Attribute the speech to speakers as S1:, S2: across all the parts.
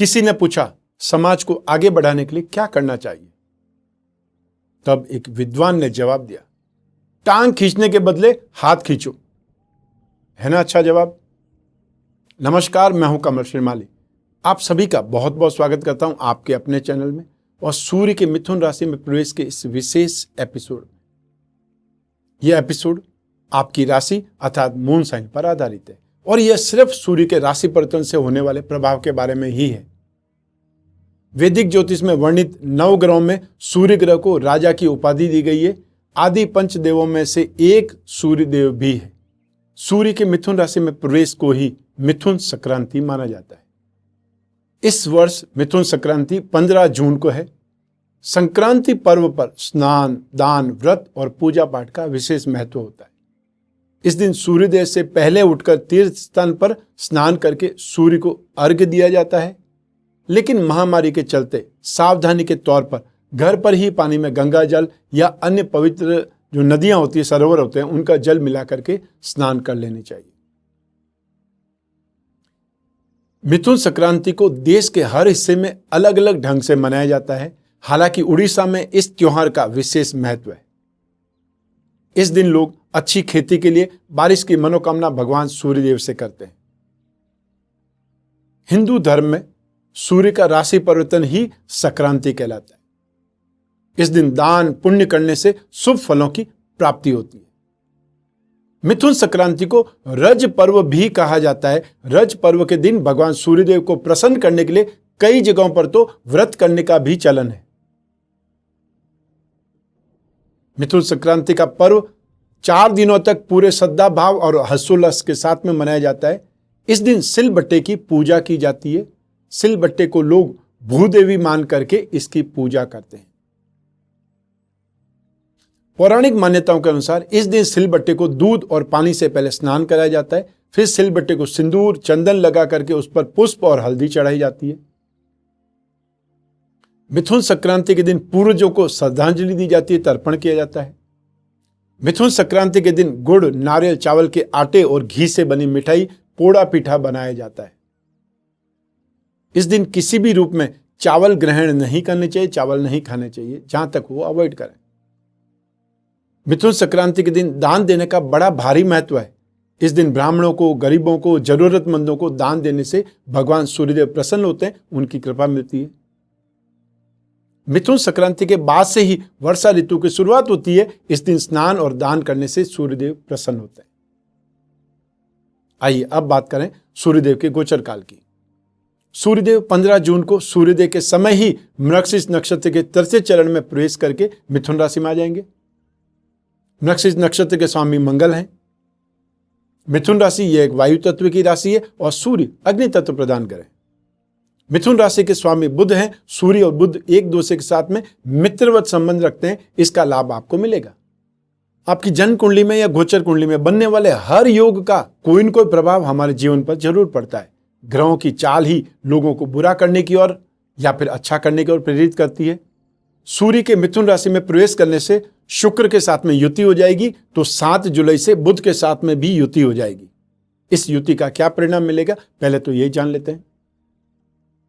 S1: किसी ने पूछा समाज को आगे बढ़ाने के लिए क्या करना चाहिए। तब एक विद्वान ने जवाब दिया, टांग खींचने के बदले हाथ खींचो। है ना अच्छा जवाब। नमस्कार, मैं हूं कमल श्रीमाली। आप सभी का बहुत बहुत स्वागत करता हूं आपके अपने चैनल में और सूर्य के मिथुन राशि में प्रवेश के इस विशेष एपिसोड में। यह एपिसोड आपकी राशि अर्थात मून साइन पर आधारित है और यह सिर्फ सूर्य के राशि परिवर्तन से होने वाले प्रभाव के बारे में ही है। वैदिक ज्योतिष में वर्णित 9 ग्रहों में सूर्य ग्रह को राजा की उपाधि दी गई है। आदि पंचदेवों में से एक सूर्य देव भी है। सूर्य के मिथुन राशि में प्रवेश को ही मिथुन संक्रांति माना जाता है। इस वर्ष मिथुन संक्रांति 15 जून को है। संक्रांति पर्व पर स्नान, दान, व्रत और पूजा पाठ का विशेष महत्व होता है। इस दिन सूर्योदय से पहले उठकर तीर्थ स्थान पर स्नान करके सूर्य को अर्घ्य दिया जाता है। लेकिन महामारी के चलते सावधानी के तौर पर घर पर ही पानी में गंगा जल या अन्य पवित्र जो नदियां होती है, सरोवर होते हैं, उनका जल मिला करके स्नान कर लेनी चाहिए। मिथुन संक्रांति को देश के हर हिस्से में अलग अलग ढंग से मनाया जाता है। हालांकि उड़ीसा में इस त्योहार का विशेष महत्व है। इस दिन लोग अच्छी खेती के लिए बारिश की मनोकामना भगवान सूर्यदेव से करते हैं। हिंदू धर्म में सूर्य का राशि परिवर्तन ही संक्रांति कहलाता है। इस दिन दान पुण्य करने से शुभ फलों की प्राप्ति होती है। मिथुन संक्रांति को रज पर्व भी कहा जाता है। रज पर्व के दिन भगवान सूर्यदेव को प्रसन्न करने के लिए कई जगहों पर तो व्रत करने का भी चलन है। मिथुन संक्रांति का पर्व 4 दिनों तक पूरे श्रद्धा भाव और हर्षोल्लास के साथ में मनाया जाता है। इस दिन सिलबट्टे की पूजा की जाती है। सिलबट्टे को लोग भूदेवी मान करके इसकी पूजा करते हैं। पौराणिक मान्यताओं के अनुसार इस दिन सिलबट्टे को दूध और पानी से पहले स्नान कराया जाता है। फिर सिलबट्टे को सिंदूर, चंदन लगा करके उस पर पुष्प और हल्दी चढ़ाई जाती है। मिथुन संक्रांति के दिन पूर्वजों को श्रद्धांजलि दी जाती है, तर्पण किया जाता है। मिथुन संक्रांति के दिन गुड़, नारियल, चावल के आटे और घी से बनी मिठाई, पोड़ा पीठा बनाया जाता है। इस दिन किसी भी रूप में चावल ग्रहण नहीं करने चाहिए, चावल नहीं खाने चाहिए, जहां तक वो अवॉइड करें। मिथुन संक्रांति के दिन दान देने का बड़ा भारी महत्व है। इस दिन ब्राह्मणों को, गरीबों को, जरूरतमंदों को दान देने से भगवान सूर्यदेव प्रसन्न होते हैं, उनकी कृपा मिलती है। मिथुन संक्रांति के बाद से ही वर्षा ऋतु की शुरुआत होती है। इस दिन स्नान और दान करने से सूर्यदेव प्रसन्न होते हैं। आइए अब बात करें सूर्यदेव के गोचर काल की। सूर्यदेव 15 जून को सूर्योदय के समय ही मृगशिर नक्षत्र के तृतीय चरण में प्रवेश करके मिथुन राशि में आ जाएंगे। मृगशिर नक्षत्र के स्वामी मंगल हैं। मिथुन राशि यह एक वायु तत्व की राशि है और सूर्य अग्नि तत्व प्रदान करें। मिथुन राशि के स्वामी बुध हैं। सूर्य और बुध एक दूसरे के साथ में मित्रवत संबंध रखते हैं। इसका लाभ आपको मिलेगा। आपकी जन्म कुंडली में या गोचर कुंडली में बनने वाले हर योग का कोई न कोई प्रभाव हमारे जीवन पर जरूर पड़ता है। ग्रहों की चाल ही लोगों को बुरा करने की ओर या फिर अच्छा करने की ओर प्रेरित करती है। सूर्य के मिथुन राशि में प्रवेश करने से शुक्र के साथ में युति हो जाएगी, तो 7 जुलाई से बुध के साथ में भी युति हो जाएगी। इस युति का क्या परिणाम मिलेगा, पहले तो यही जान लेते हैं।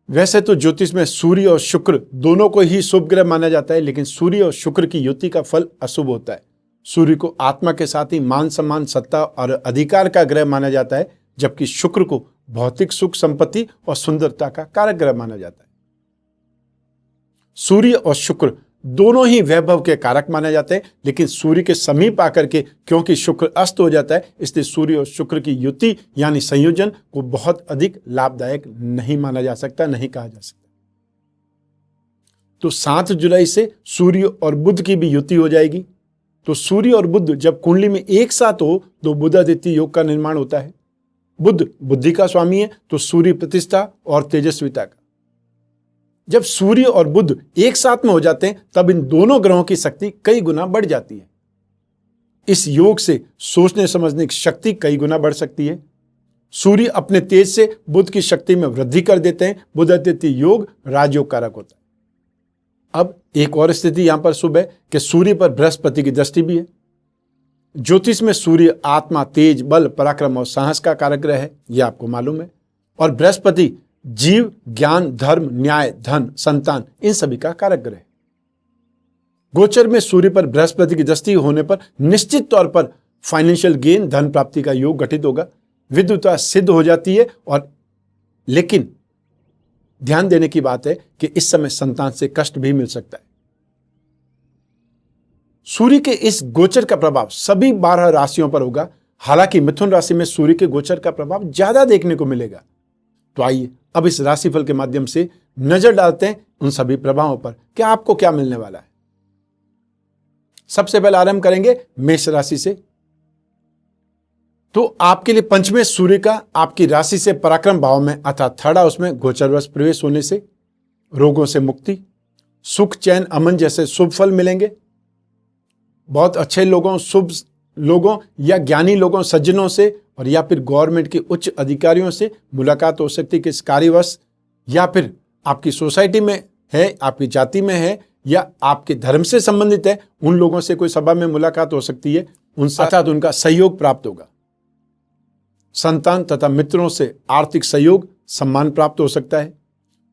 S1: वैसे तो ज्योतिष में सूर्य और शुक्र दोनों को ही शुभ ग्रह माना जाता है, लेकिन सूर्य और शुक्र की युति का फल अशुभ होता है। सूर्य को आत्मा के साथ ही मान सम्मान, सत्ता और अधिकार का ग्रह माना जाता है, जबकि शुक्र को भौतिक सुख, संपत्ति और सुंदरता का कारक ग्रह माना जाता है। सूर्य और शुक्र दोनों ही वैभव के कारक माने जाते हैं, लेकिन सूर्य के समीप आकर के क्योंकि शुक्र अस्त हो जाता है, इसलिए सूर्य और शुक्र की युति यानी संयोजन को बहुत अधिक लाभदायक नहीं माना जा सकता, नहीं कहा जा सकता। तो 7 जुलाई से सूर्य और बुध की भी युति हो जाएगी। तो सूर्य और बुध जब कुंडली में एक साथ हो तो बुधादित्य योग का निर्माण होता है। बुध बुद्धि का स्वामी है, तो सूर्य प्रतिष्ठा और तेजस्विता का। जब सूर्य और बुध एक साथ में हो जाते हैं तब इन दोनों ग्रहों की शक्ति कई गुना बढ़ जाती है। इस योग से सोचने समझने की शक्ति कई गुना बढ़ सकती है। सूर्य अपने तेज से बुध की शक्ति में वृद्धि कर देते हैं। बुधादित्य योग राजयोग कारक होता है। अब एक और स्थिति यहां पर शुभ है कि सूर्य पर बृहस्पति की दृष्टि भी है। ज्योतिष में सूर्य आत्मा, तेज, बल, पराक्रम और साहस का कारक ग्रह है, यह आपको मालूम है। और बृहस्पति जीव, ज्ञान, धर्म, न्याय, धन, संतान, इन सभी का कारक ग्रह है। गोचर में सूर्य पर बृहस्पति की दृष्टि होने पर निश्चित तौर पर फाइनेंशियल गेन, धन प्राप्ति का योग गठित होगा, विद्वता सिद्ध हो जाती है। और लेकिन ध्यान देने की बात है कि इस समय संतान से कष्ट भी मिल सकता है। सूर्य के इस गोचर का प्रभाव सभी 12 राशियों पर होगा। हालांकि मिथुन राशि में सूर्य के गोचर का प्रभाव ज्यादा देखने को मिलेगा। तो आइए अब इस राशिफल के माध्यम से नजर डालते हैं उन सभी प्रभावों पर कि आपको क्या मिलने वाला है। सबसे पहले आरंभ करेंगे मेष राशि से। तो आपके लिए पंचमें सूर्य का आपकी राशि से पराक्रम भाव में अर्थात थर्ड हाउस में गोचरवश प्रवेश होने से रोगों से मुक्ति, सुख, चैन, अमन जैसे शुभ फल मिलेंगे। बहुत अच्छे लोगों, शुभ लोगों या ज्ञानी लोगों, सज्जनों से और या फिर गवर्नमेंट के उच्च अधिकारियों से मुलाकात हो सकती है कि इस कार्यवश, या फिर आपकी सोसाइटी में है, आपकी जाति में है या आपके धर्म से संबंधित है, उन लोगों से कोई सभा में मुलाकात हो सकती है, उनसे अर्थात उनका सहयोग प्राप्त होगा। संतान तथा मित्रों से आर्थिक सहयोग, सम्मान प्राप्त हो सकता है।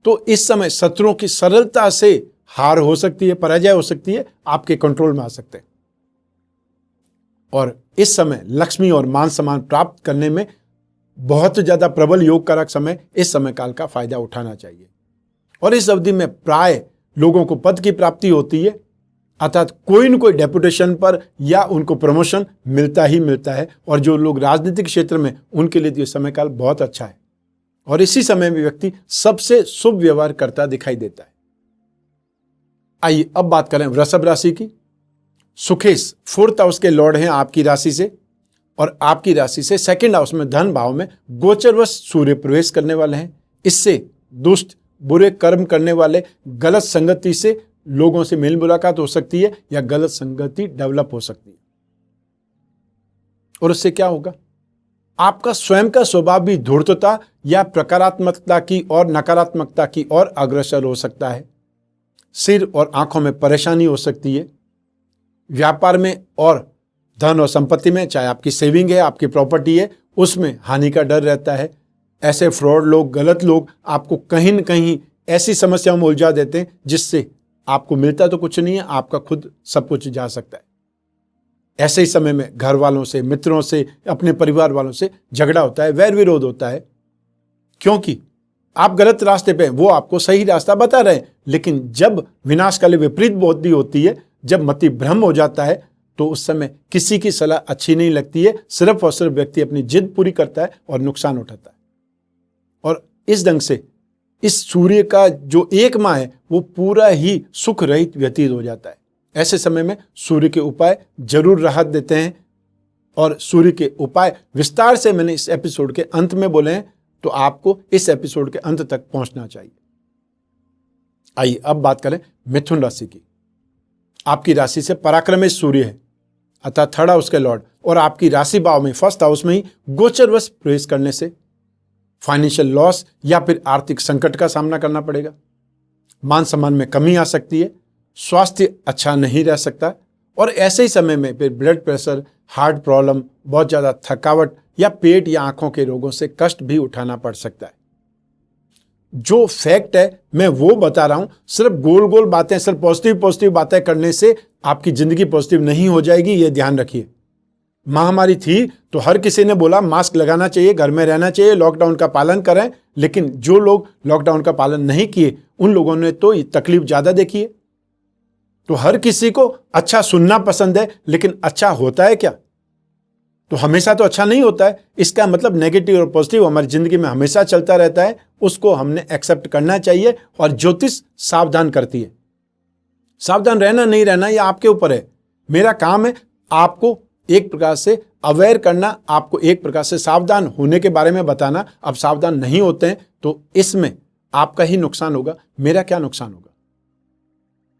S1: तो इस समय शत्रुओं की सरलता से हार हो सकती है, पराजय हो सकती है, आपके कंट्रोल में आ सकते हैं। और इस समय लक्ष्मी और मान सम्मान प्राप्त करने में बहुत ज्यादा प्रबल योग कारक समय, इस समय काल का फायदा उठाना चाहिए। और इस अवधि में प्राय लोगों को पद की प्राप्ति होती है, अर्थात कोई न कोई डेपुटेशन पर या उनको प्रमोशन मिलता ही मिलता है। और जो लोग राजनीतिक क्षेत्र में, उनके लिए ये समय काल बहुत अच्छा है। और इसी समय में व्यक्ति सबसे शुभ व्यवहार करता दिखाई देता है। आइए अब बात करें वृषभ राशि की। सुखेश 4th हाउस के लॉर्ड हैं आपकी राशि से, और आपकी राशि से 2nd हाउस में धन भाव में गोचरवश सूर्य प्रवेश करने वाले हैं। इससे दुष्ट, बुरे कर्म करने वाले, गलत संगति से लोगों से मेल मुलाकात हो सकती है या गलत संगति डेवलप हो सकती है। और उससे क्या होगा, आपका स्वयं का स्वभाव भी धूर्तता या प्रकारात्मकता की और नकारात्मकता की ओर अग्रसर हो सकता है। सिर और आंखों में परेशानी हो सकती है। व्यापार में और धन और संपत्ति में, चाहे आपकी सेविंग है, आपकी प्रॉपर्टी है, उसमें हानि का डर रहता है। ऐसे फ्रॉड लोग, गलत लोग आपको कहीं न कहीं ऐसी समस्याओं में उलझा देते हैं जिससे आपको मिलता तो कुछ नहीं है, आपका खुद सब कुछ जा सकता है। ऐसे ही समय में घर वालों से, मित्रों से, अपने परिवार वालों से झगड़ा होता है, वैर विरोध होता है, क्योंकि आप गलत रास्ते पे हैं, वो आपको सही रास्ता बता रहे हैं। लेकिन जब विनाशकाली विपरीत बुद्धि होती है, जब मति भ्रम हो जाता है, तो उस समय किसी की सलाह अच्छी नहीं लगती है। सिर्फ और सिर्फ व्यक्ति अपनी जिद पूरी करता है और नुकसान उठाता है। और इस ढंग से इस सूर्य का जो 1 माह है वो पूरा ही सुख रहित व्यतीत हो जाता है। ऐसे समय में सूर्य के उपाय जरूर राहत देते हैं। और सूर्य के उपाय विस्तार से मैंने इस एपिसोड के अंत में बोले हैं, तो आपको इस एपिसोड के अंत तक पहुंचना चाहिए। आइए अब बात करें मिथुन राशि की। आपकी राशि से पराक्रमी सूर्य है, अर्थात 3rd हाउस के लॉर्ड, और आपकी राशि भाव में 1st हाउस में ही गोचरवश प्रवेश करने से फाइनेंशियल लॉस या फिर आर्थिक संकट का सामना करना पड़ेगा। मान सम्मान में कमी आ सकती है। स्वास्थ्य अच्छा नहीं रह सकता। और ऐसे ही समय में फिर ब्लड प्रेशर, हार्ट प्रॉब्लम, बहुत ज़्यादा थकावट या पेट या आंखों के रोगों से कष्ट भी उठाना पड़ सकता है। जो फैक्ट है मैं वो बता रहा हूं। सिर्फ गोल गोल बातें, सिर्फ पॉजिटिव बातें करने से आपकी जिंदगी पॉजिटिव नहीं हो जाएगी, ये ध्यान रखिए। महामारी थी तो हर किसी ने बोला मास्क लगाना चाहिए, घर में रहना चाहिए, लॉकडाउन का पालन करें। लेकिन जो लोग लॉकडाउन का पालन नहीं किए, उन लोगों ने तो तकलीफ ज्यादा देखी है। तो हर किसी को अच्छा सुनना पसंद है, लेकिन अच्छा होता है क्या? तो हमेशा तो अच्छा नहीं होता है। इसका मतलब नेगेटिव और पॉजिटिव हमारी जिंदगी में हमेशा चलता रहता है, उसको हमने एक्सेप्ट करना चाहिए। और ज्योतिष सावधान करती है। सावधान रहना नहीं रहना ये आपके ऊपर है। मेरा काम है आपको एक प्रकार से अवेयर करना, आपको एक प्रकार से सावधान होने के बारे में बताना। अब सावधान नहीं होते हैं तो इसमें आपका ही नुकसान होगा, मेरा क्या नुकसान होगा।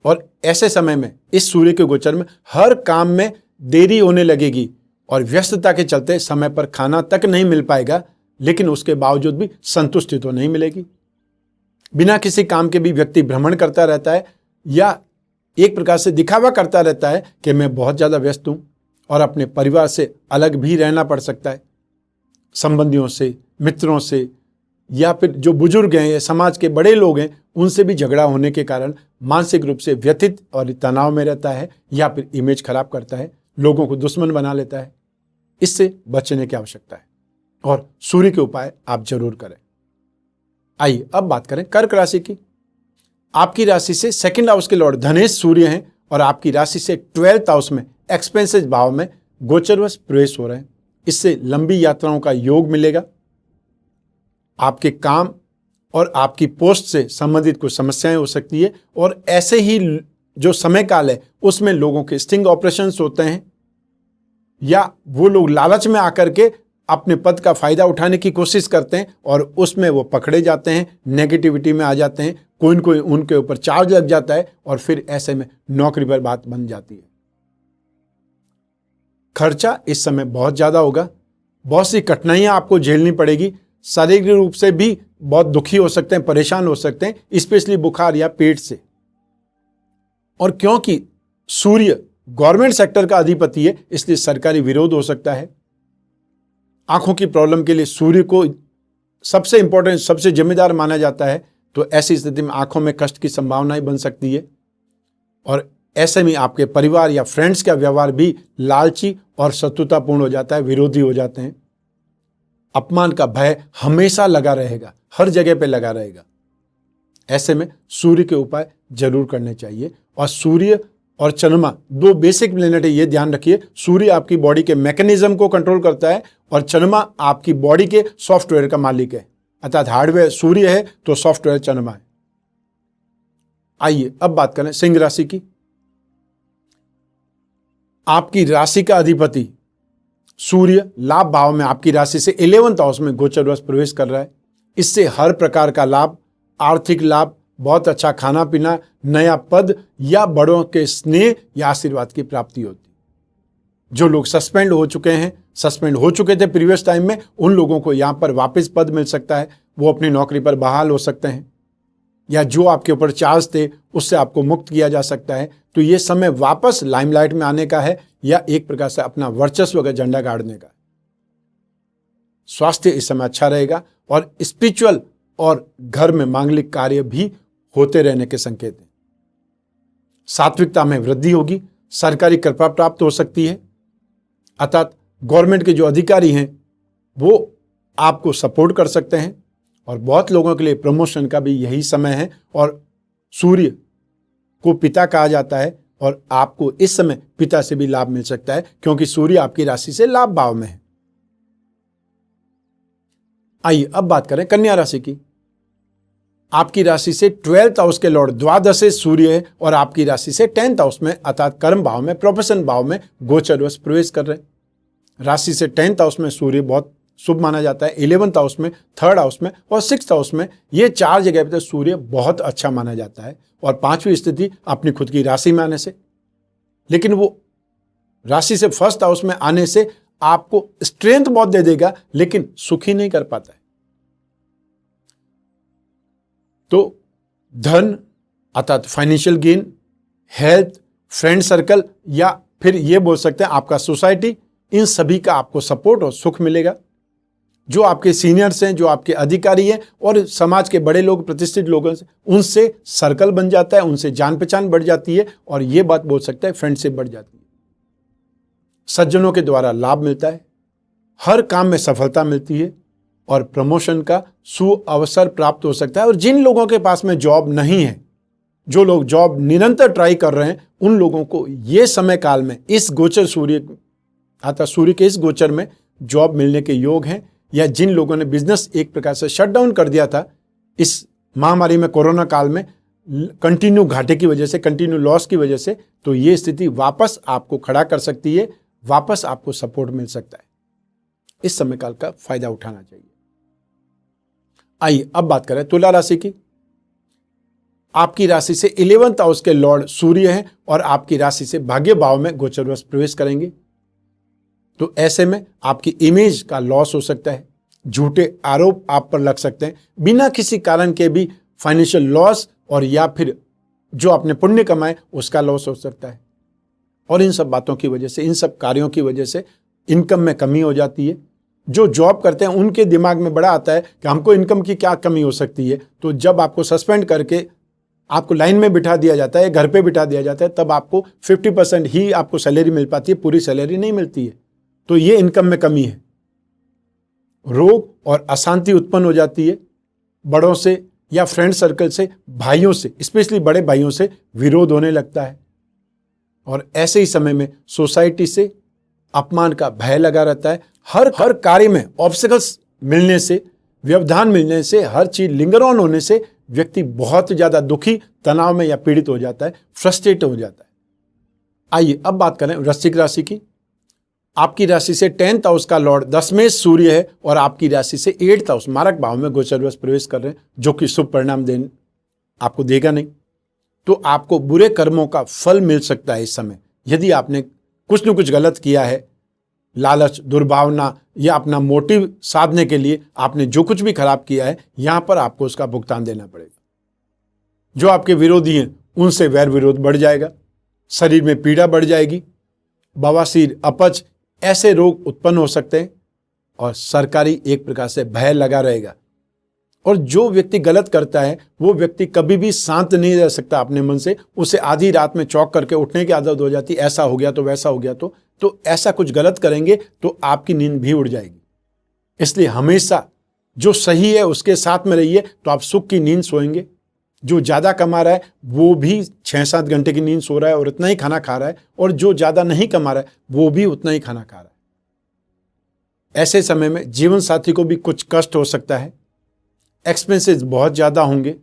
S1: और ऐसे समय में इस सूर्य के गोचर में हर काम में देरी होने लगेगी और व्यस्तता के चलते समय पर खाना तक नहीं मिल पाएगा। लेकिन उसके बावजूद भी संतुष्टि तो नहीं मिलेगी। बिना किसी काम के भी व्यक्ति भ्रमण करता रहता है या एक प्रकार से दिखावा करता रहता है कि मैं बहुत ज़्यादा व्यस्त हूँ, और अपने परिवार से अलग भी रहना पड़ सकता है। संबंधियों से, मित्रों से, या फिर जो बुजुर्ग हैं या समाज के बड़े लोग हैं उनसे भी झगड़ा होने के कारण मानसिक रूप से व्यथित और तनाव में रहता है, या फिर इमेज खराब करता है, लोगों को दुश्मन बना लेता है। इससे बचने की आवश्यकता है और सूर्य के उपाय आप जरूर करें। आइए अब बात करें कर्क राशि की। आपकी राशि से सेकंड हाउस के लॉर्ड धनेश सूर्य हैं और आपकी राशि से 12th हाउस में एक्सपेंसेस भाव में गोचरवश प्रवेश हो रहे हैं। इससे लंबी यात्राओं का योग मिलेगा। आपके काम और आपकी पोस्ट से संबंधित कुछ समस्याएं हो सकती है, और ऐसे ही जो समय काल है उसमें लोगों के स्टिंग ऑपरेशंस होते हैं, या वो लोग लालच में आकर के अपने पद का फायदा उठाने की कोशिश करते हैं और उसमें वो पकड़े जाते हैं, नेगेटिविटी में आ जाते हैं, कोई न कोई उनके ऊपर चार्ज लग जाता है और फिर ऐसे में नौकरी पर बात बन जाती है। खर्चा इस समय बहुत ज़्यादा होगा, बहुत सी कठिनाइयां आपको झेलनी पड़ेगी, शारीरिक रूप से भी बहुत दुखी हो सकते हैं, परेशान हो सकते हैं, स्पेशली बुखार या पेट से। और क्योंकि सूर्य गवर्नमेंट सेक्टर का अधिपति है इसलिए सरकारी विरोध हो सकता है। आंखों की प्रॉब्लम के लिए सूर्य को सबसे इंपॉर्टेंट, सबसे जिम्मेदार माना जाता है, तो ऐसी स्थिति में आंखों में कष्ट की संभावनाएं बन सकती है। और ऐसे में आपके परिवार या फ्रेंड्स का व्यवहार भी लालची और शत्रुतापूर्ण हो जाता है, विरोधी हो जाते हैं। अपमान का भय हमेशा लगा रहेगा, हर जगह पे लगा रहेगा। ऐसे में सूर्य के उपाय जरूर करने चाहिए। और सूर्य और चंद्रमा दो बेसिक प्लैनेट है, ये ध्यान रखिए। सूर्य आपकी बॉडी के मैकेनिज्म को कंट्रोल करता है और चंद्रमा आपकी बॉडी के सॉफ्टवेयर का मालिक है, अर्थात हार्डवेयर सूर्य है तो सॉफ्टवेयर चंद्रमा है। आइए अब बात करें सिंह राशि की। आपकी राशि का अधिपति सूर्य लाभ भाव में आपकी राशि से 11th हाउस में गोचरवश प्रवेश कर रहा है। इससे हर प्रकार का लाभ, आर्थिक लाभ, बहुत अच्छा खाना पीना, नया पद या बड़ों के स्नेह या आशीर्वाद की प्राप्ति होती। जो लोग सस्पेंड हो चुके थे प्रीवियस टाइम में, उन लोगों को यहाँ पर वापस पद मिल सकता है, वो अपनी नौकरी पर बहाल हो सकते हैं, या जो आपके ऊपर चार्ज थे उससे आपको मुक्त किया जा सकता है। तो ये समय वापस लाइमलाइट में आने का है, या एक प्रकार से अपना वर्चस्व का झंडा गाड़ने का। स्वास्थ्य इस समय अच्छा रहेगा और स्पिरिचुअल और घर में मांगलिक कार्य भी होते रहने के संकेत हैं। सात्विकता में वृद्धि होगी, सरकारी कृपा प्राप्त हो सकती है, अर्थात गवर्नमेंट के जो अधिकारी हैं वो आपको सपोर्ट कर सकते हैं। और बहुत लोगों के लिए प्रमोशन का भी यही समय है। और सूर्य को पिता कहा जाता है और आपको इस समय पिता से भी लाभ मिल सकता है, क्योंकि सूर्य आपकी राशि से लाभ भाव में है। आइए अब बात करें कन्या राशि की। आपकी राशि से 12th हाउस के लॉर्ड द्वादश सूर्य है और आपकी राशि से 10th हाउस में अर्थात कर्म भाव में, प्रोफेशन भाव में गोचरवश प्रवेश कर रहे हैं। राशि से 10th हाउस में सूर्य बहुत शुभ माना जाता है, 11th हाउस में, 3rd हाउस में और 6th हाउस में, ये 4 जगह पर सूर्य बहुत अच्छा माना जाता है। और 5वीं स्थिति अपनी खुद की राशि में आने से, लेकिन वो राशि से 1st हाउस में आने से आपको स्ट्रेंथ बहुत दे देगा, लेकिन सुखी नहीं कर पाता है। तो धन अर्थात financial gain, health, friend circle, या फिर ये बोल सकते हैं आपका सोसाइटी, इन सभी का आपको सपोर्ट और सुख मिलेगा। जो आपके सीनियर्स हैं, जो आपके अधिकारी हैं और समाज के बड़े लोग, प्रतिष्ठित लोगों से, उनसे सर्कल बन जाता है, उनसे जान पहचान बढ़ जाती है और ये बात बोल सकते हैं फ्रेंडशिप बढ़ जाती है। सज्जनों के द्वारा लाभ मिलता है, हर काम में सफलता मिलती है और प्रमोशन का सुअवसर प्राप्त हो सकता है। और जिन लोगों के पास में जॉब नहीं है, जो लोग जॉब निरंतर ट्राई कर रहे हैं, उन लोगों को ये समय काल में इस गोचर सूर्य के इस गोचर में जॉब मिलने के योग हैं। या जिन लोगों ने बिजनेस एक प्रकार से शट डाउन कर दिया था इस महामारी में, कोरोना काल में, कंटिन्यू घाटे की वजह से, कंटिन्यू लॉस की वजह से, तो ये स्थिति वापस आपको खड़ा कर सकती है, वापस आपको सपोर्ट मिल सकता है। इस समय काल का फायदा उठाना चाहिए। आइए अब बात करें तुला राशि की। आपकी राशि से 11th हाउस के लॉर्ड सूर्य हैं और आपकी राशि से भाग्य भाव में गोचरवश प्रवेश करेंगे। तो ऐसे में आपकी इमेज का लॉस हो सकता है, झूठे आरोप आप पर लग सकते हैं, बिना किसी कारण के भी फाइनेंशियल लॉस, और या फिर जो आपने पुण्य कमाए उसका लॉस हो सकता है। और इन सब बातों की वजह से, इन सब कार्यों की वजह से इनकम में कमी हो जाती है, जो जॉब करते हैं उनके दिमाग में बड़ा आता है कि हमको इनकम की क्या कमी हो सकती है। तो जब आपको सस्पेंड करके आपको लाइन में बिठा दिया जाता है, घर पे बिठा दिया जाता है, तब आपको 50% ही आपको सैलरी मिल पाती है, पूरी सैलरी नहीं मिलती है। तो ये इनकम में कमी है। रोग और अशांति उत्पन्न हो जाती है, बड़ों से या फ्रेंड सर्कल से, भाइयों से, स्पेशली बड़े भाइयों से विरोध होने लगता है। और ऐसे ही समय में सोसाइटी से अपमान का भय लगा रहता है। हर कार्य में ऑब्स्टिकल्स मिलने से, व्यवधान मिलने से, हर चीज लिंगर ऑन होने से व्यक्ति बहुत ज्यादा दुखी, तनाव में या पीड़ित हो जाता है, फ्रस्ट्रेट हो जाता है। आइए अब बात करें वृश्चिक राशि की। आपकी राशि से 10th हाउस का लॉर्ड दशमेश सूर्य है और आपकी राशि से 8th हाउस मारक भाव में गोचरवश प्रवेश कर रहे हैं, जो कि शुभ परिणाम आपको देगा नहीं। तो आपको बुरे कर्मों का फल मिल सकता है इस समय। यदि आपने कुछ न कुछ गलत किया है, लालच, दुर्भावना या अपना मोटिव साधने के लिए आपने जो कुछ भी खराब किया है, यहां पर आपको उसका भुगतान देना पड़ेगा। जो आपके विरोधी हैं उनसे वैर विरोध बढ़ जाएगा, शरीर में पीड़ा बढ़ जाएगी, बवासीर, अपच ऐसे रोग उत्पन्न हो सकते हैं और सरकारी एक प्रकार से भय लगा रहेगा। और जो व्यक्ति गलत करता है वो व्यक्ति कभी भी शांत नहीं रह सकता अपने मन से। उसे आधी रात में चौंक करके उठने की आदत हो जाती, ऐसा हो गया तो वैसा हो गया तो ऐसा कुछ गलत करेंगे तो आपकी नींद भी उड़ जाएगी। इसलिए हमेशा जो सही है उसके साथ में रहिए, तो आप सुख की नींद सोएंगे। जो ज्यादा कमा रहा है वो भी 6-7 घंटे की नींद सो रहा है और उतना ही खाना खा रहा है, और जो ज्यादा नहीं कमा रहा है वो भी उतना ही खाना खा रहा है। ऐसे समय में जीवन साथी को भी कुछ कष्ट हो सकता है, एक्सपेंसेस बहुत ज्यादा होंगे,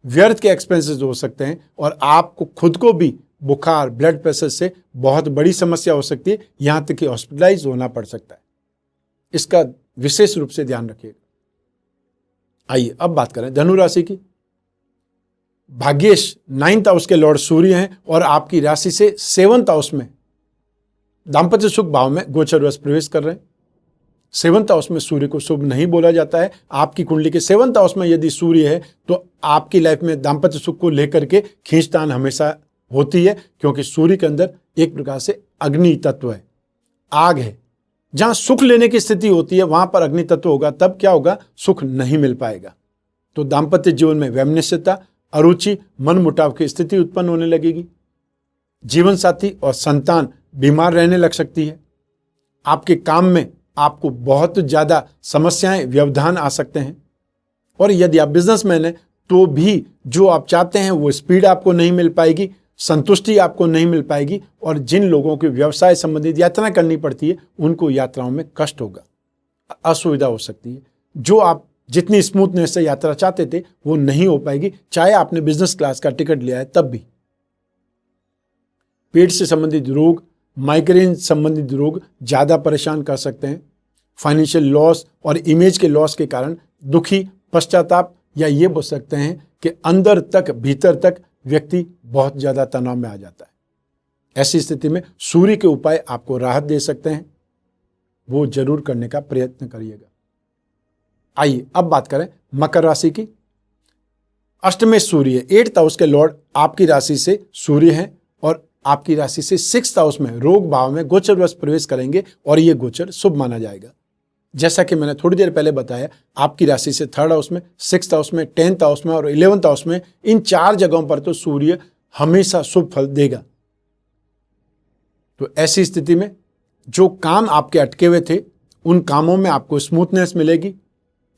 S1: व्यर्थ के एक्सपेंसेस हो सकते हैं, और आपको खुद को भी बुखार, ब्लड प्रेशर से बहुत बड़ी समस्या हो सकती है, यहां तक कि हॉस्पिटलाइज होना पड़ सकता है। इसका विशेष रूप से ध्यान रखिएगा। आइए अब बात करें धनु राशि की। भाग्येश 9th हाउस के लॉर्ड सूर्य हैं और आपकी राशि से 7th हाउस में दाम्पत्य सुख भाव में गोचरवश प्रवेश कर रहे हैं। 7th हाउस में सूर्य को शुभ नहीं बोला जाता है। आपकी कुंडली के 7th हाउस में यदि सूर्य है तो आपकी लाइफ में दाम्पत्य सुख को लेकर के खींचतान हमेशा होती है, क्योंकि सूर्य के अंदर एक प्रकार से अग्नि तत्व है, आग है। जहां सुख लेने की स्थिति होती है वहां पर अग्नि तत्व होगा, तब क्या होगा, सुख नहीं मिल पाएगा। तो दाम्पत्य जीवन में वैमनस्यता, अरुचि, मन मुटाव की स्थिति उत्पन्न होने लगेगी। जीवन साथी और संतान बीमार रहने लग सकती है। आपके काम में आपको बहुत ज्यादा समस्याएं, व्यवधान आ सकते हैं। और यदि आप बिजनेसमैन हैं तो भी जो आप चाहते हैं वो स्पीड आपको नहीं मिल पाएगी, संतुष्टि आपको नहीं मिल पाएगी। और जिन लोगों की व्यवसाय संबंधित यात्रा करनी पड़ती है उनको यात्राओं में कष्ट होगा, असुविधा हो सकती है। जो आप जितनी स्मूथनेस से यात्रा चाहते थे वो नहीं हो पाएगी, चाहे आपने बिजनेस क्लास का टिकट लिया है तब भी। पेट से संबंधित रोग, माइग्रेन संबंधित रोग ज्यादा परेशान कर सकते हैं। फाइनेंशियल लॉस और इमेज के लॉस के कारण दुखी, पश्चाताप, या ये बोल सकते हैं कि अंदर तक, भीतर तक व्यक्ति बहुत ज्यादा तनाव में आ जाता है। ऐसी स्थिति में सूर्य के उपाय आपको राहत दे सकते हैं, वो जरूर करने का प्रयत्न करिएगा। आइए अब बात करें मकर राशि की। अष्टमें सूर्य, 8th हाउस के लॉर्ड आपकी राशि से सूर्य हैं और आपकी राशि से 6th हाउस में रोग भाव में गोचरवश प्रवेश करेंगे और ये गोचर शुभ माना जाएगा। जैसा कि मैंने थोड़ी देर पहले बताया, आपकी राशि से 3rd हाउस में, 6th हाउस में, 10th हाउस में और 11th हाउस में, इन 4 जगहों पर तो सूर्य हमेशा शुभ फल देगा। तो ऐसी स्थिति में जो काम आपके अटके हुए थे उन कामों में आपको स्मूथनेस मिलेगी,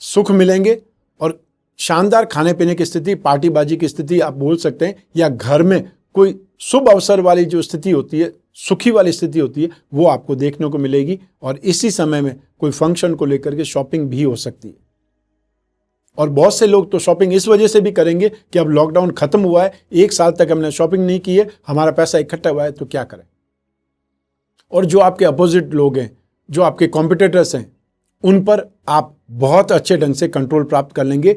S1: सुख मिलेंगे, और शानदार खाने पीने की स्थिति, पार्टीबाजी की स्थिति आप बोल सकते हैं, या घर में कोई शुभ अवसर वाली जो स्थिति होती है, सुखी वाली स्थिति होती है, वो आपको देखने को मिलेगी। और इसी समय में कोई फंक्शन को लेकर के शॉपिंग भी हो सकती है। और बहुत से लोग तो शॉपिंग इस वजह से भी करेंगे कि अब लॉकडाउन खत्म हुआ है, 1 साल तक हमने शॉपिंग नहीं की है, हमारा पैसा इकट्ठा हुआ है, तो क्या करें। और जो आपके अपोजिट लोग हैं, जो आपके कॉम्पिटिटर्स हैं, उन पर आप बहुत अच्छे ढंग से कंट्रोल प्राप्त कर लेंगे।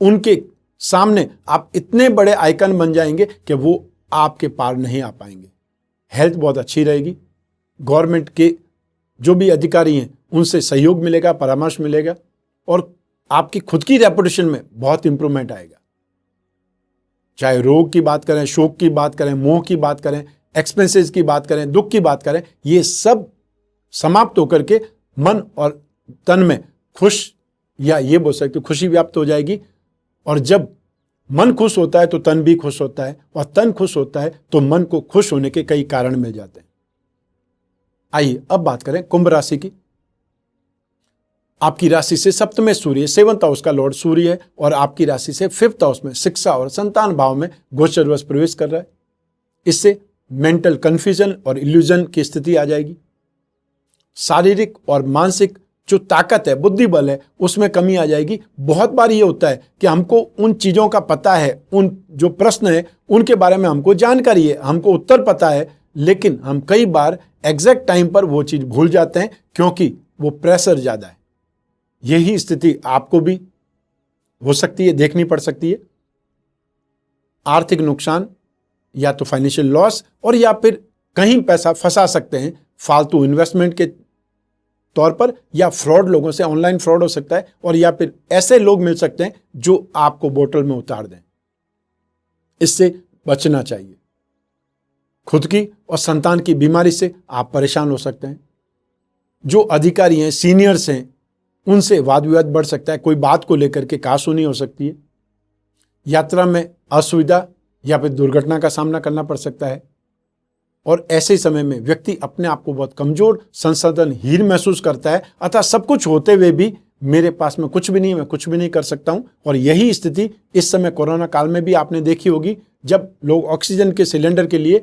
S1: उनके सामने आप इतने बड़े आइकन बन जाएंगे कि वो आपके पार नहीं आ पाएंगे। हेल्थ बहुत अच्छी रहेगी। गवर्नमेंट के जो भी अधिकारी हैं उनसे सहयोग मिलेगा, परामर्श मिलेगा, और आपकी खुद की रेपुटेशन में बहुत इंप्रूवमेंट आएगा। चाहे रोग की बात करें, शोक की बात करें, मोह की बात करें, एक्सपेंसेस की बात करें, दुख की बात करें, ये सब समाप्त होकर के मन और तन में खुश, या ये बोल सकते खुशी व्याप्त हो जाएगी। और जब मन खुश होता है तो तन भी खुश होता है, और तन खुश होता है तो मन को खुश होने के कई कारण मिल जाते हैं। आइए अब बात करें कुंभ राशि की। आपकी राशि से सप्तम सूर्य, 7th हाउस का लॉर्ड सूर्य है, और आपकी राशि से 5th हाउस में शिक्षा और संतान भाव में गोचरवश प्रवेश कर रहा है। इससे मेंटल कंफ्यूजन और इल्यूजन की स्थिति आ जाएगी। शारीरिक और मानसिक जो ताकत है, बुद्धि बल है, उसमें कमी आ जाएगी। बहुत बार ये होता है कि हमको उन चीज़ों का पता है, उन जो प्रश्न है उनके बारे में हमको जानकारी है, हमको उत्तर पता है, लेकिन हम कई बार एग्जैक्ट टाइम पर वो चीज़ भूल जाते हैं क्योंकि वो प्रेशर ज़्यादा है। यही स्थिति आपको भी हो सकती है, देखनी पड़ सकती है। आर्थिक नुकसान या तो फाइनेंशियल लॉस, और या फिर कहीं पैसा फंसा सकते हैं फालतू इन्वेस्टमेंट के तौर पर, या फ्रॉड लोगों से, ऑनलाइन फ्रॉड हो सकता है, और या फिर ऐसे लोग मिल सकते हैं जो आपको बोतल में उतार दें। इससे बचना चाहिए। खुद की और संतान की बीमारी से आप परेशान हो सकते हैं। जो अधिकारी हैं, सीनियर्स हैं, उनसे वाद विवाद बढ़ सकता है। कोई बात को लेकर के कहासुनी हो सकती है। यात्रा में असुविधा या फिर दुर्घटना का सामना करना पड़ सकता है। और ऐसे समय में व्यक्ति अपने आप को बहुत कमजोर, संसाधनहीन महसूस करता है, अतः सब कुछ होते हुए भी मेरे पास में कुछ भी नहीं, मैं कुछ भी नहीं कर सकता हूं। और यही स्थिति इस समय कोरोना काल में भी आपने देखी होगी, जब लोग ऑक्सीजन के सिलेंडर के लिए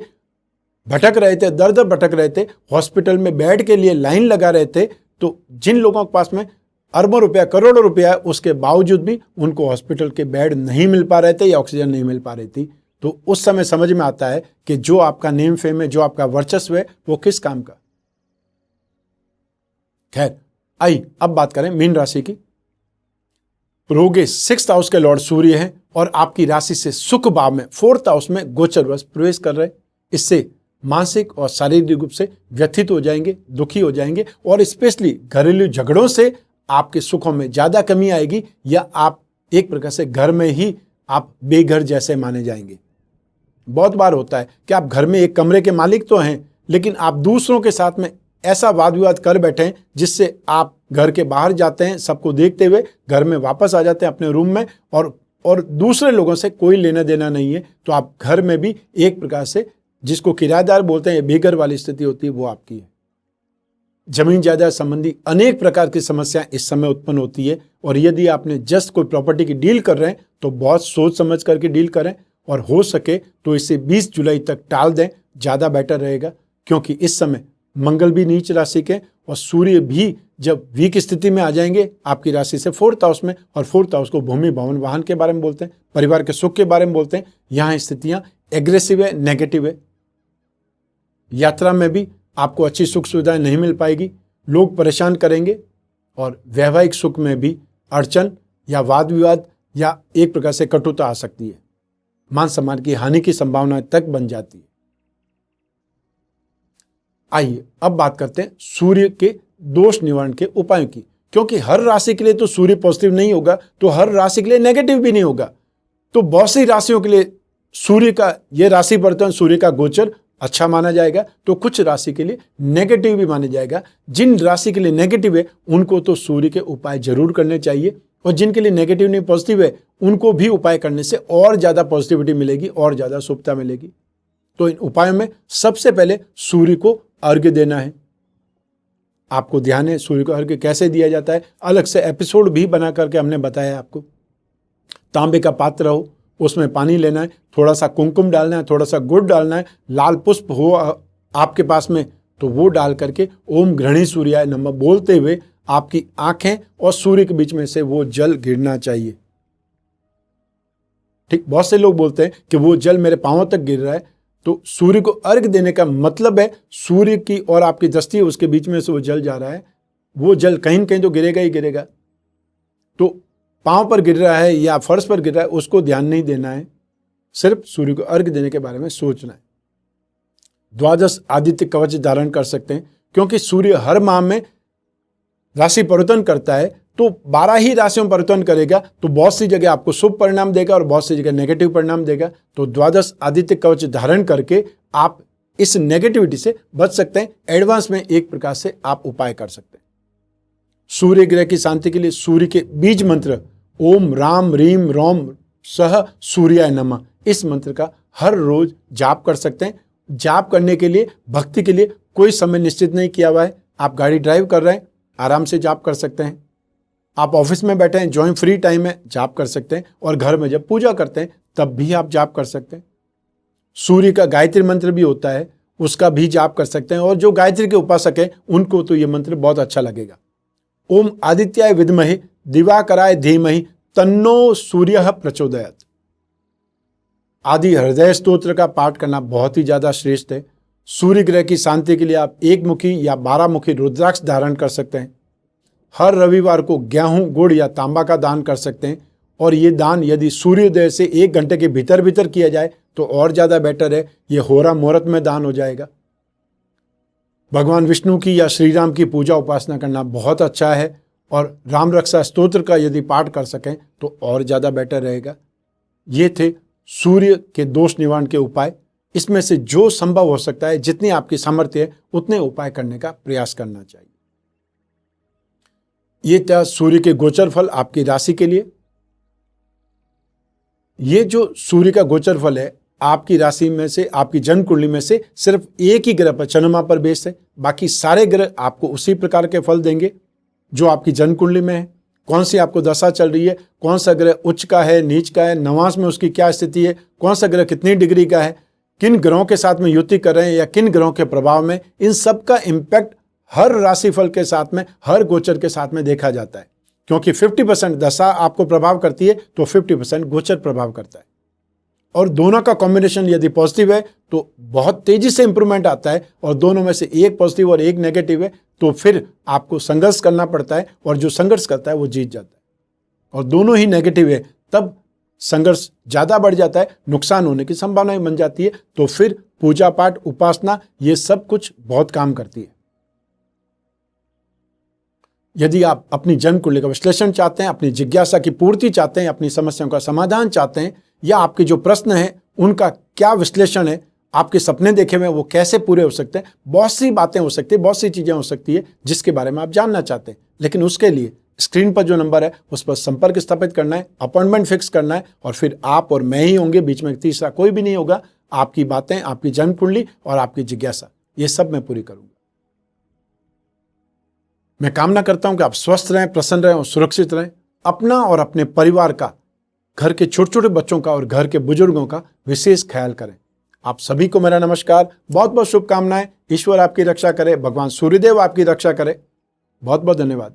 S1: भटक रहे थे, दर दर भटक रहे थे, हॉस्पिटल में बेड के लिए लाइन लगा रहे थे। तो जिन लोगों के पास में अरबों रुपया, करोड़ों रुपया, उसके बावजूद भी उनको हॉस्पिटल के बेड नहीं मिल पा रहे थे या ऑक्सीजन नहीं मिल पा रही थी। तो उस समय समझ में आता है कि जो आपका नेम फेम है, जो आपका वर्चस्व है, वो किस काम का। खैर, आइए अब बात करें मीन राशि की। रोगे 6th हाउस के लॉर्ड सूर्य हैं, और आपकी राशि से सुख भाव में 4th हाउस में गोचरवश प्रवेश कर रहे हैं। इससे मानसिक और शारीरिक रूप से व्यथित हो जाएंगे, दुखी हो जाएंगे, और स्पेशली घरेलू झगड़ों से आपके सुखों में ज्यादा कमी आएगी, या आप एक प्रकार से घर में ही आप बेघर जैसे माने जाएंगे। बहुत बार होता है कि आप घर में एक कमरे के मालिक तो हैं, लेकिन आप दूसरों के साथ में ऐसा वाद विवाद कर बैठे हैं जिससे आप घर के बाहर जाते हैं, सबको देखते हुए घर में वापस आ जाते हैं अपने रूम में, और दूसरे लोगों से कोई लेना देना नहीं है। तो आप घर में भी एक प्रकार से, जिसको किराएदार बोलते हैं, बेघर वाली स्थिति होती है, वो आपकी है। जमीन जायदाद संबंधी अनेक प्रकार की समस्याएं इस समय उत्पन्न होती है। और यदि आपने जस्ट कोई प्रॉपर्टी की डील कर रहे हैं तो बहुत सोच समझ करके डील करें, और हो सके तो इसे 20 जुलाई तक टाल दें, ज़्यादा बेटर रहेगा। क्योंकि इस समय मंगल भी नीच राशि के, और सूर्य भी जब वीक स्थिति में आ जाएंगे आपकी राशि से 4th हाउस में, और 4th हाउस को भूमि, भवन, वाहन के बारे में बोलते हैं, परिवार के सुख के बारे में बोलते हैं। यहाँ स्थितियाँ एग्रेसिव है, नेगेटिव है। यात्रा में भी आपको अच्छी सुख सुविधाएं नहीं मिल पाएगी, लोग परेशान करेंगे, और वैवाहिक सुख में भी अड़चन या वाद विवाद या एक प्रकार से कटुता आ सकती है। मान सम्मान की हानि की संभावना तक बन जाती है। आइए अब बात करते हैं सूर्य के दोष निवारण के उपायों की। क्योंकि हर राशि के लिए तो सूर्य पॉजिटिव नहीं होगा, तो हर राशि के लिए नेगेटिव भी नहीं होगा। तो बहुत सी राशियों के लिए सूर्य का ये राशि परिवर्तन, सूर्य का गोचर अच्छा माना जाएगा, तो कुछ राशि के लिए नेगेटिव भी माना जाएगा। जिन राशि के लिए नेगेटिव है उनको तो सूर्य के उपाय जरूर करने चाहिए, और जिनके लिए नेगेटिव नहीं, पॉजिटिव है, उनको भी उपाय करने से और ज़्यादा पॉजिटिविटी मिलेगी, और ज़्यादा शुभता मिलेगी। तो इन उपायों में सबसे पहले सूर्य को अर्घ्य देना है। आपको ध्यान है सूर्य को अर्घ्य कैसे दिया जाता है, अलग से एपिसोड भी बना करके हमने बताया आपको। तांबे का पात्र हो, उसमें पानी लेना है, थोड़ा सा कुमकुम डालना है, थोड़ा सा गुड़ डालना है, लाल पुष्प हो आपके पास में तो वो डाल करके ओम घृणी सूर्याय नमः बोलते हुए आपकी आंखें और सूर्य के बीच में से वो जल गिरना चाहिए। ठीक, बहुत से लोग बोलते हैं कि वो जल मेरे पांवों तक गिर रहा है। तो सूर्य को अर्घ देने का मतलब है सूर्य की और आपकी दृष्टि है, उसके बीच में से वो जल जा रहा है, वो जल कहीं न कहीं तो गिरेगा ही गिरेगा। तो पांव पर गिर रहा है या फर्श पर गिर रहा है उसको ध्यान नहीं देना है, सिर्फ सूर्य को अर्घ देने के बारे में सोचना है। द्वादश आदित्य कवच धारण कर सकते हैं, क्योंकि सूर्य हर माह में राशि परिवर्तन करता है, तो 12 ही राशियों में परिवर्तन करेगा, तो बहुत सी जगह आपको शुभ परिणाम देगा और बहुत सी जगह नेगेटिव परिणाम देगा। तो द्वादश आदित्य कवच धारण करके आप इस नेगेटिविटी से बच सकते हैं। एडवांस में एक प्रकार से आप उपाय कर सकते हैं। सूर्य ग्रह की शांति के लिए सूर्य के बीज मंत्र ओम राम रीम रोम सह सूर्याय नमः, इस मंत्र का हर रोज जाप कर सकते हैं। जाप करने के लिए, भक्ति के लिए कोई समय निश्चित नहीं किया हुआ है। आप गाड़ी ड्राइव कर रहे हैं, आराम से जाप कर सकते हैं। आप ऑफिस में बैठे हैं, जो ही फ्री टाइम है जाप कर सकते हैं। और घर में जब पूजा करते हैं तब भी आप जाप कर सकते हैं। सूर्य का गायत्री मंत्र भी होता है, उसका भी जाप कर सकते हैं। और जो गायत्री के उपासक हैं उनको तो ये मंत्र बहुत अच्छा लगेगा। ओम आदित्याय विद्महे दिवाकराय धीमहि तन्नो सूर्यः प्रचोदयात्। आदि हृदय स्तोत्र का पाठ करना बहुत ही ज्यादा श्रेष्ठ है। सूर्य ग्रह की शांति के लिए आप 1 मुखी या 12 मुखी रुद्राक्ष धारण कर सकते हैं। हर रविवार को गेहूं, गुड़ या तांबा का दान कर सकते हैं। और ये दान यदि सूर्योदय से 1 घंटे के भीतर किया जाए तो और ज्यादा बेटर है। ये होरा मुहूर्त में दान हो जाएगा। भगवान विष्णु की या श्री राम की पूजा उपासना करना बहुत अच्छा है। और राम रक्षा स्तोत्र का यदि पाठ कर सकें तो और ज्यादा बेटर रहेगा। ये थे सूर्य के दोष निवारण के उपाय। इसमें से जो संभव हो सकता है, जितनी आपकी सामर्थ्य है उतने उपाय करने का प्रयास करना चाहिए। ये था सूर्य के गोचर फल आपकी राशि के लिए। ये जो सूर्य का गोचर फल है आपकी राशि में से, आपकी जन्म कुंडली में से सिर्फ एक ही ग्रह पर, चंद्रमा पर बेस्ड है। बाकी सारे ग्रह आपको उसी प्रकार के फल देंगे जो आपकी जन्म कुंडली में है। कौन सी आपको दशा चल रही है, कौन सा ग्रह उच्च का है, नीच का है, नवांश में उसकी क्या स्थिति है, कौन सा ग्रह कितनी डिग्री का है, किन ग्रहों के साथ में युति कर रहे हैं या किन ग्रहों के प्रभाव में, इन सब का इम्पैक्ट हर राशिफल के साथ में, हर गोचर के साथ में देखा जाता है। क्योंकि 50% दशा आपको प्रभाव करती है तो 50% गोचर प्रभाव करता है। और दोनों का कॉम्बिनेशन यदि पॉजिटिव है तो बहुत तेजी से इंप्रूवमेंट आता है। और दोनों में से एक पॉजिटिव और एक नेगेटिव है तो फिर आपको संघर्ष करना पड़ता है। और जो संघर्ष करता है वो जीत जाता है। और दोनों ही नेगेटिव है तब संघर्ष ज्यादा बढ़ जाता है, नुकसान होने की संभावना बन जाती है। तो फिर पूजा पाठ, उपासना, ये सब कुछ बहुत काम करती है। यदि आप अपनी जन्म कुंडली का विश्लेषण चाहते हैं, अपनी जिज्ञासा की पूर्ति चाहते हैं, अपनी समस्याओं का समाधान चाहते हैं, या आपके जो प्रश्न हैं उनका क्या विश्लेषण है, आपके सपने देखे हुए वो कैसे पूरे हो सकते हैं, बहुत सी बातें हो सकती है, बहुत सी चीजें हो सकती है जिसके बारे में आप जानना चाहते हैं। लेकिन उसके लिए स्क्रीन पर जो नंबर है उस पर संपर्क स्थापित करना है, अपॉइंटमेंट फिक्स करना है। और फिर आप और मैं ही होंगे, बीच में तीसरा कोई भी नहीं होगा। आपकी बातें, आपकी जन्म कुंडली और आपकी जिज्ञासा, ये सब मैं पूरी करूंगा। मैं कामना करता हूं कि आप स्वस्थ रहें, प्रसन्न रहें और सुरक्षित रहें। अपना और अपने परिवार का, घर के छोटे छोटे बच्चों का और घर के बुजुर्गों का विशेष ख्याल करें। आप सभी को मेरा नमस्कार, बहुत बहुत शुभकामनाएं। ईश्वर आपकी रक्षा करे, भगवान सूर्यदेव आपकी रक्षा करे। बहुत बहुत धन्यवाद।